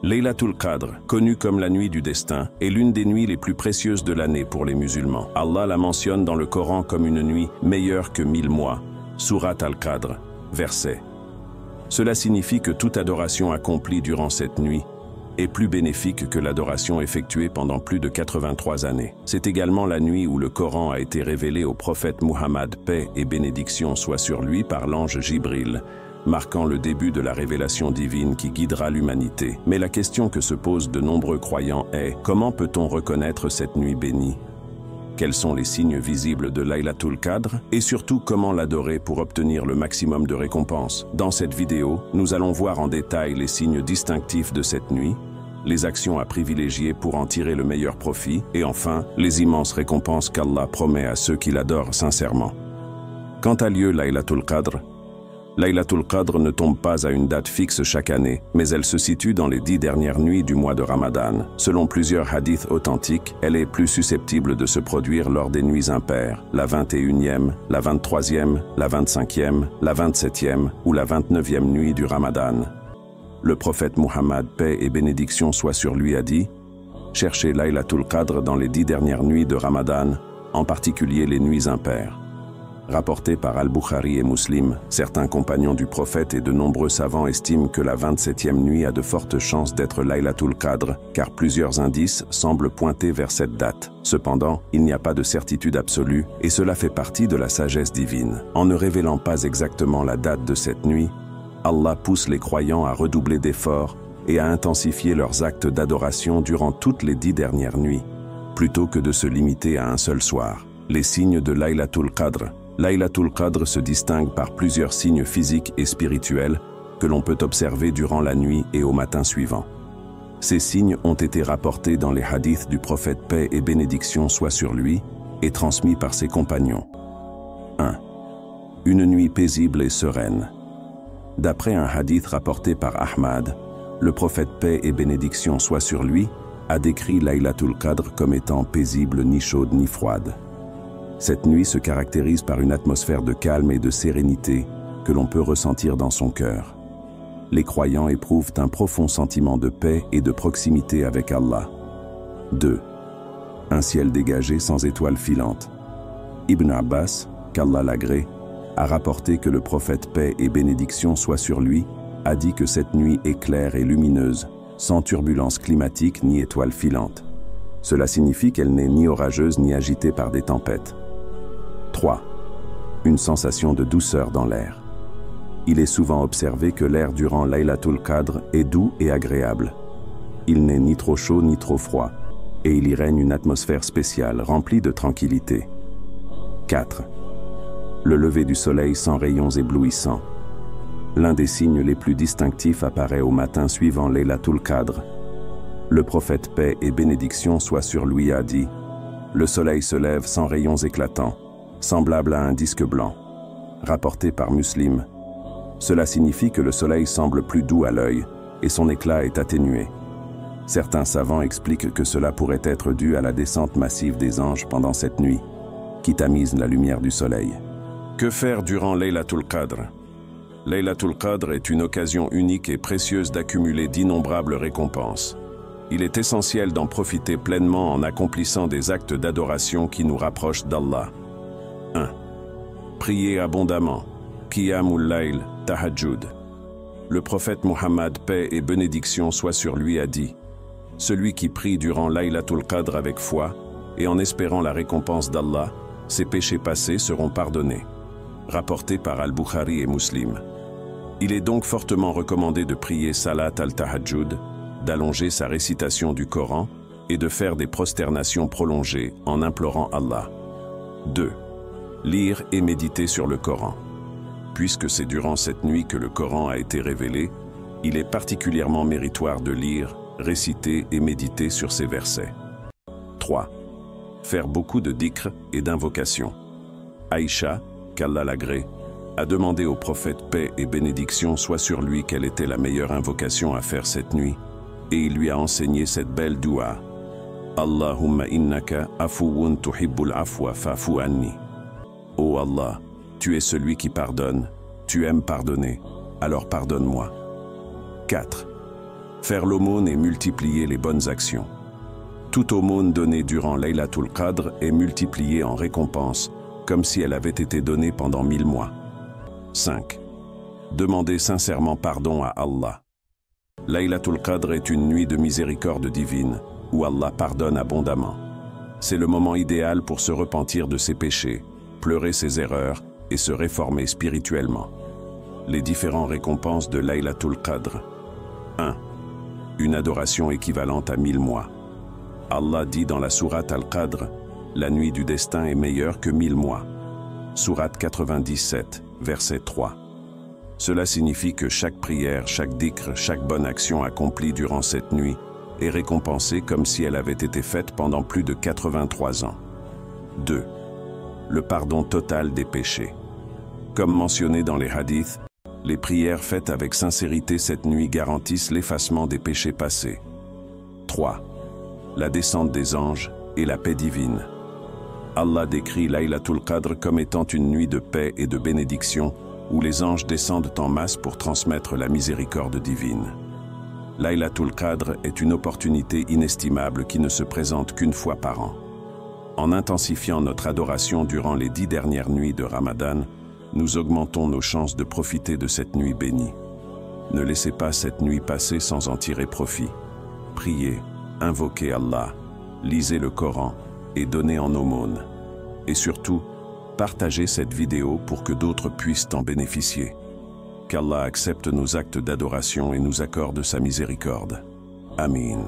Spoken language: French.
Laylatul Qadr, connue comme la nuit du destin, est l'une des nuits les plus précieuses de l'année pour les musulmans. Allah la mentionne dans le Coran comme une nuit meilleure que 1000 mois. Surat al-Qadr, verset. Cela signifie que toute adoration accomplie durant cette nuit est plus bénéfique que l'adoration effectuée pendant plus de 83 années. C'est également la nuit où le Coran a été révélé au prophète Muhammad, paix et bénédiction soient sur lui par l'ange Jibril, marquant le début de la révélation divine qui guidera l'humanité. Mais la question que se posent de nombreux croyants est: comment peut-on reconnaître cette nuit bénie? Quels sont les signes visibles de Laylatul Qadr? Et surtout, comment l'adorer pour obtenir le maximum de récompenses? Dans cette vidéo, nous allons voir en détail les signes distinctifs de cette nuit, les actions à privilégier pour en tirer le meilleur profit, et enfin, les immenses récompenses qu'Allah promet à ceux qui l'adorent sincèrement. Quand a lieu Laylatul Qadr? Laylatul Qadr ne tombe pas à une date fixe chaque année, mais elle se situe dans les 10 dernières nuits du mois de Ramadan. Selon plusieurs hadiths authentiques, elle est plus susceptible de se produire lors des nuits impaires, la 21e, la 23e, la 25e, la 27e ou la 29e nuit du Ramadan. Le prophète Muhammad, paix et bénédiction soient sur lui, a dit: cherchez Laylatul Qadr dans les 10 dernières nuits de Ramadan, en particulier les nuits impaires. Rapporté par Al-Bukhari et Muslim, certains compagnons du prophète et de nombreux savants estiment que la 27e nuit a de fortes chances d'être Laylatul Qadr, car plusieurs indices semblent pointer vers cette date. Cependant, il n'y a pas de certitude absolue, et cela fait partie de la sagesse divine. En ne révélant pas exactement la date de cette nuit, Allah pousse les croyants à redoubler d'efforts et à intensifier leurs actes d'adoration durant toutes les 10 dernières nuits, plutôt que de se limiter à un seul soir. Les signes de Laylatul Qadr. Laylatul Qadr se distingue par plusieurs signes physiques et spirituels que l'on peut observer durant la nuit et au matin suivant. Ces signes ont été rapportés dans les hadiths du prophète, paix et bénédiction soient sur lui, et transmis par ses compagnons. 1. Une nuit paisible et sereine. D'après un hadith rapporté par Ahmad, le prophète, paix et bénédiction soient sur lui, a décrit Laylatul Qadr comme étant paisible, ni chaude ni froide. Cette nuit se caractérise par une atmosphère de calme et de sérénité que l'on peut ressentir dans son cœur. Les croyants éprouvent un profond sentiment de paix et de proximité avec Allah. 2. Un ciel dégagé sans étoiles filantes. Ibn Abbas, qu'Allah l'agrée, a rapporté que le prophète, paix et bénédiction soient sur lui, a dit que cette nuit est claire et lumineuse, sans turbulence climatique ni étoiles filantes. Cela signifie qu'elle n'est ni orageuse ni agitée par des tempêtes. 3. Une sensation de douceur dans l'air. Il est souvent observé que l'air durant Laylatul Qadr est doux et agréable. Il n'est ni trop chaud ni trop froid, et il y règne une atmosphère spéciale remplie de tranquillité. 4. Le lever du soleil sans rayons éblouissants. L'un des signes les plus distinctifs apparaît au matin suivant Laylatul Qadr. Le prophète, paix et bénédiction soient sur lui, a dit: le soleil se lève sans rayons éclatants, semblable à un disque blanc. Rapporté par Muslim, cela signifie que le soleil semble plus doux à l'œil et son éclat est atténué. Certains savants expliquent que cela pourrait être dû à la descente massive des anges pendant cette nuit, qui tamise la lumière du soleil. Que faire durant Laylatul Qadr? Laylatul Qadr est une occasion unique et précieuse d'accumuler d'innombrables récompenses. Il est essentiel d'en profiter pleinement en accomplissant des actes d'adoration qui nous rapprochent d'Allah. 1. Priez abondamment. Qiyamul Layl, Tahajjud. Le prophète Muhammad, paix et bénédiction soient sur lui, a dit: celui qui prie durant Laylatul Qadr avec foi et en espérant la récompense d'Allah, ses péchés passés seront pardonnés. Rapporté par Al-Bukhari et Muslim. Il est donc fortement recommandé de prier Salat al-Tahajjud, d'allonger sa récitation du Coran et de faire des prosternations prolongées en implorant Allah. 2. Lire et méditer sur le Coran. Puisque c'est durant cette nuit que le Coran a été révélé, il est particulièrement méritoire de lire, réciter et méditer sur ces versets. 3. Faire beaucoup de dhikr et d'invocations. Aïcha, qu'Allah l'agrée, a demandé au prophète, paix et bénédiction soient sur lui, quelle était la meilleure invocation à faire cette nuit, et il lui a enseigné cette belle doua: Allahumma innaka afuwun tuhibbul afwa fa'fu anni. Ô Allah, tu es celui qui pardonne, tu aimes pardonner, alors pardonne-moi. 4. Faire l'aumône et multiplier les bonnes actions. Toute aumône donnée durant Laylatul Qadr est multipliée en récompense, comme si elle avait été donnée pendant 1000 mois. 5. Demandez sincèrement pardon à Allah. Laylatul Qadr est une nuit de miséricorde divine, où Allah pardonne abondamment. C'est le moment idéal pour se repentir de ses péchés, pleurer ses erreurs et se réformer spirituellement. Les différentes récompenses de Laylatul Qadr. 1. Une adoration équivalente à 1000 mois. Allah dit dans la sourate Al-Qadr, « La nuit du destin est meilleure que 1000 mois ». Sourate 97, verset 3. Cela signifie que chaque prière, chaque dhikr, chaque bonne action accomplie durant cette nuit est récompensée comme si elle avait été faite pendant plus de 83 ans. 2. Le pardon total des péchés. Comme mentionné dans les hadiths, les prières faites avec sincérité cette nuit garantissent l'effacement des péchés passés. 3. La descente des anges et la paix divine. Allah décrit Laylatul Qadr comme étant une nuit de paix et de bénédiction où les anges descendent en masse pour transmettre la miséricorde divine. Laylatul Qadr est une opportunité inestimable qui ne se présente qu'une fois par an. En intensifiant notre adoration durant les 10 dernières nuits de Ramadan, nous augmentons nos chances de profiter de cette nuit bénie. Ne laissez pas cette nuit passer sans en tirer profit. Priez, invoquez Allah, lisez le Coran et donnez en aumône. Et surtout, partagez cette vidéo pour que d'autres puissent en bénéficier. Qu'Allah accepte nos actes d'adoration et nous accorde sa miséricorde. Amin.